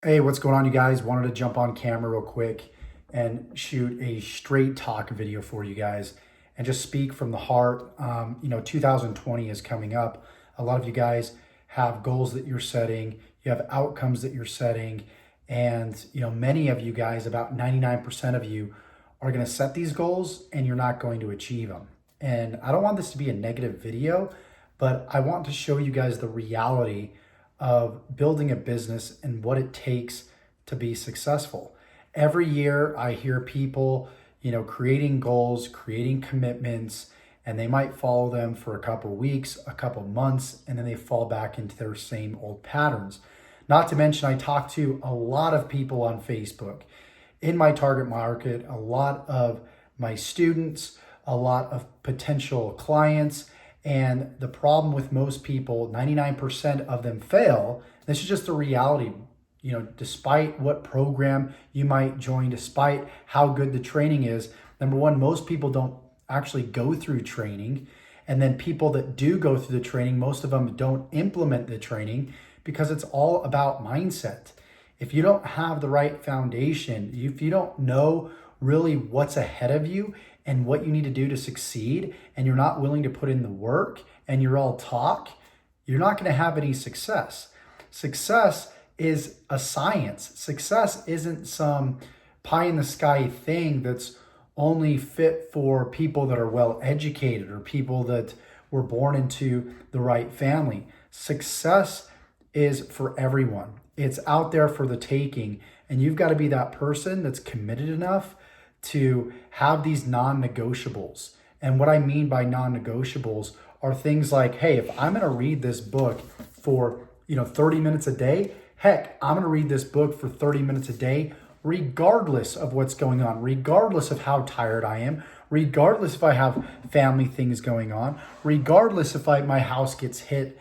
Hey, what's going on, you guys? Wanted to jump on camera real quick and shoot a straight talk video for you guys and just speak from the heart. 2020 is coming up. A lot of you guys have goals that you're setting, you have outcomes that you're setting, and many of you guys, about 99% of you, are going to set these goals and you're not going to achieve them. And I don't want this to be a negative video, but I want to show you guys the reality of building a business and what it takes to be successful. Every year I hear people, creating goals, creating commitments, and they might follow them for a couple weeks, a couple months, and then they fall back into their same old patterns. Not to mention, I talk to a lot of people on Facebook in my target market, a lot of my students, a lot of potential clients. And the problem with most people, 99% of them fail. This is just the reality. Despite what program you might join, despite how good the training is, number one, most people don't actually go through training. And then people that do go through the training, most of them don't implement the training because it's all about mindset. If you don't have the right foundation, if you don't know really what's ahead of you and what you need to do to succeed, and you're not willing to put in the work and you're all talk, you're not going to have any success. Success is a science. Success isn't some pie in the sky thing that's only fit for people that are well educated or people that were born into the right family. Success is for everyone. It's out there for the taking, and you've got to be that person that's committed enough to have these non-negotiables. And what I mean by non-negotiables are things like, hey, if I'm going to read this book for 30 minutes a day, heck, I'm going to read this book for 30 minutes a day, regardless of what's going on, regardless of how tired I am, regardless if I have family things going on, regardless if my house gets hit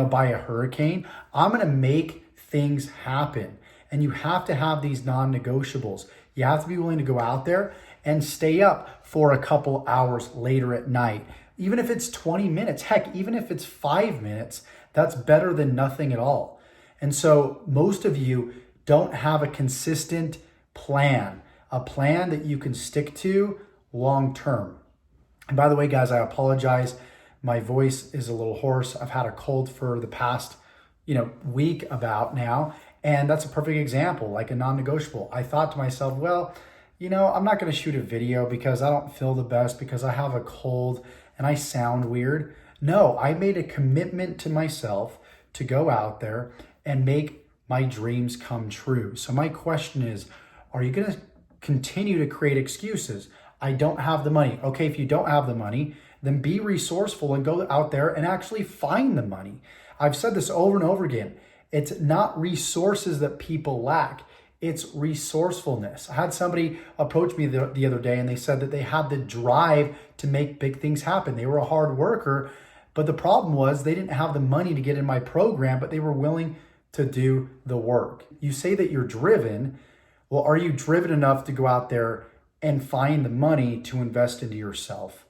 by a hurricane. I'm going to make things happen. And you have to have these non-negotiables. You have to be willing to go out there and stay up for a couple hours later at night. Even if it's 20 minutes, heck, even if it's 5 minutes, that's better than nothing at all. And so most of you don't have a consistent plan, a plan that you can stick to long term. And by the way, guys, I apologize. My voice is a little hoarse. I've had a cold for the past, week about now. And that's a perfect example, like a non-negotiable. I thought to myself, well, I'm not going to shoot a video because I don't feel the best, because I have a cold and I sound weird. No, I made a commitment to myself to go out there and make my dreams come true. So my question is, are you going to continue to create excuses? I don't have the money. Okay, if you don't have the money, then be resourceful and go out there and actually find the money. I've said this over and over again. It's not resources that people lack. It's resourcefulness. I had somebody approach me the other day and they said that they had the drive to make big things happen. They were a hard worker, but the problem was they didn't have the money to get in my program, but they were willing to do the work. You say that you're driven. Well, are you driven enough to go out there and find the money to invest into yourself?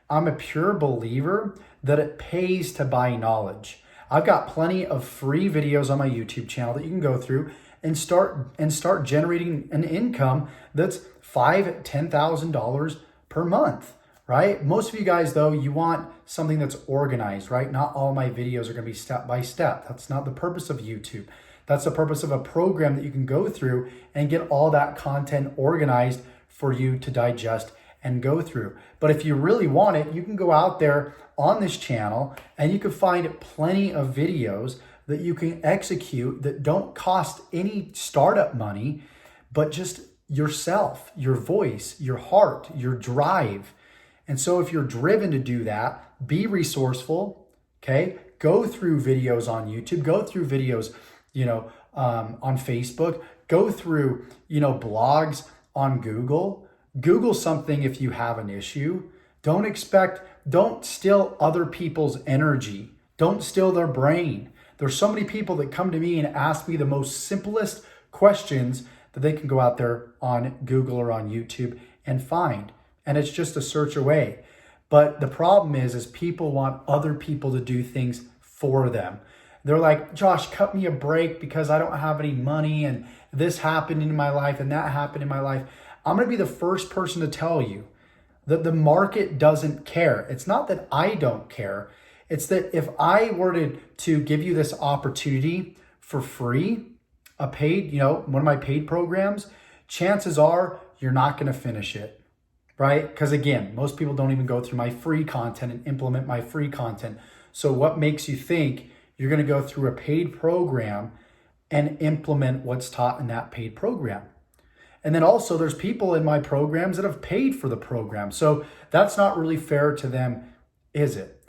I'm a pure believer that it pays to buy knowledge. I've got plenty of free videos on my YouTube channel that you can go through and start generating an income that's $5,000, $10,000 per month, right? Most of you guys, though, you want something that's organized, right? Not all my videos are going to be step by step. That's not the purpose of YouTube. That's the purpose of a program that you can go through and get all that content organized for you to digest and go through. But if you really want it, you can go out there on this channel and you can find plenty of videos that you can execute that don't cost any startup money, but just yourself, your voice, your heart, your drive. And so if you're driven to do that, be resourceful, okay? Go through videos on YouTube, go through videos, on Facebook, go through, blogs on Google. Google something if you have an issue. Don't steal other people's energy. Don't steal their brain. There's so many people that come to me and ask me the most simplest questions that they can go out there on Google or on YouTube and find. And it's just a search away. But the problem is people want other people to do things for them. They're like, Josh, cut me a break because I don't have any money and this happened in my life and that happened in my life. I'm going to be the first person to tell you that the market doesn't care. It's not that I don't care. It's that if I were to give you this opportunity for free, a paid, one of my paid programs, chances are you're not going to finish it, right? Because again, most people don't even go through my free content and implement my free content. So what makes you think you're going to go through a paid program and implement what's taught in that paid program? And then also there's people in my programs that have paid for the program. So that's not really fair to them, is it?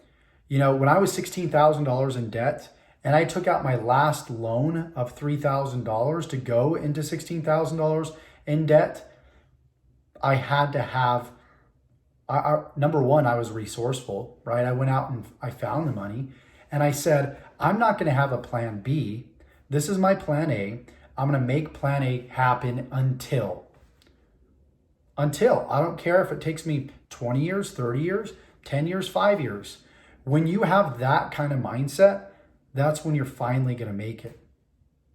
When I was $16,000 in debt and I took out my last loan of $3,000 to go into $16,000 in debt, I had to have, number one, I was resourceful, right? I went out and I found the money and I said, I'm not going to have a plan B. This is my plan A. I'm going to make plan A happen until. I don't care if it takes me 20 years, 30 years, 10 years, 5 years. When you have that kind of mindset, that's when you're finally going to make it.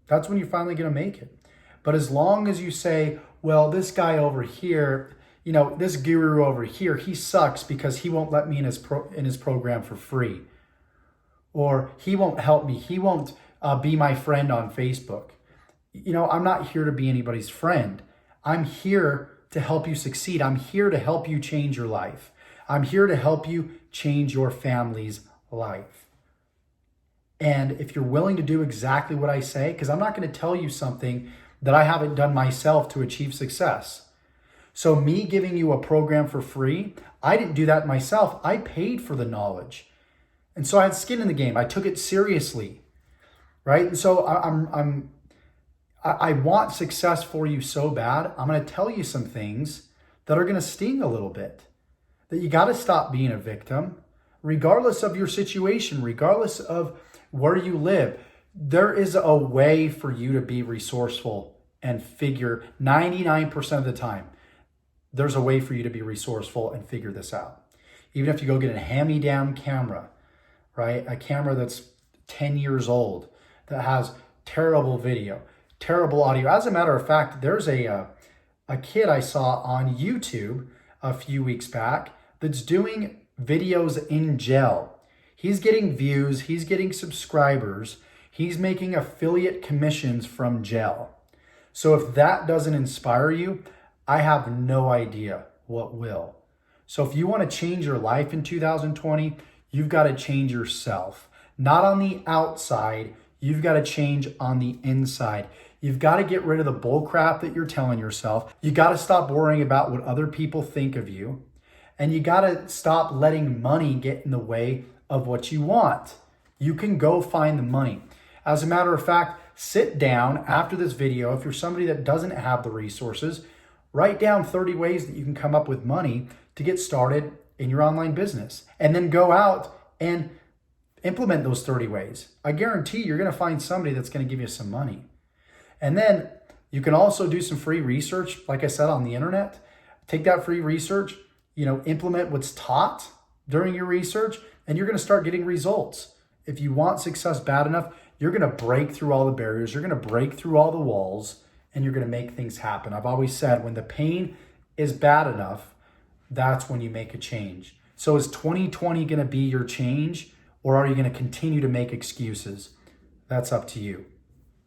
That's when you're finally going to make it. But as long as you say, well, this guy over here, this guru over here, he sucks because he won't let me in his program for free. Or he won't help me. He won't be my friend on Facebook. I'm not here to be anybody's friend. I'm here to help you succeed. I'm here to help you change your life. I'm here to help you change your family's life. And if you're willing to do exactly what I say, because I'm not going to tell you something that I haven't done myself to achieve success. So me giving you a program for free, I didn't do that myself. I paid for the knowledge. And so I had skin in the game. I took it seriously, right? And so I want success for you so bad. I'm going to tell you some things that are going to sting a little bit. That you got to stop being a victim, regardless of your situation, regardless of where you live. There is a way for you to be resourceful and figure 99% of the time. There's a way for you to be resourceful and figure this out. Even if you go get a hand-me-down camera, right? A camera that's 10 years old that has terrible video, terrible audio. As a matter of fact, there's a kid I saw on YouTube a few weeks back that's doing videos in gel. He's getting views, he's getting subscribers, he's making affiliate commissions from gel. So if that doesn't inspire you, I have no idea what will. So if you want to change your life in 2020, you've got to change yourself. Not on the outside, you've got to change on the inside. You've got to get rid of the bull crap that you're telling yourself. You got to stop worrying about what other people think of you. And you got to stop letting money get in the way of what you want. You can go find the money. As a matter of fact, sit down after this video. If you're somebody that doesn't have the resources, write down 30 ways that you can come up with money to get started in your online business. And then go out and implement those 30 ways. I guarantee you're going to find somebody that's going to give you some money. And then you can also do some free research, like I said, on the internet. Take that free research, implement what's taught during your research, and you're going to start getting results. If you want success bad enough, you're going to break through all the barriers. You're going to break through all the walls, and you're going to make things happen. I've always said when the pain is bad enough, that's when you make a change. So is 2020 going to be your change, or are you going to continue to make excuses? That's up to you.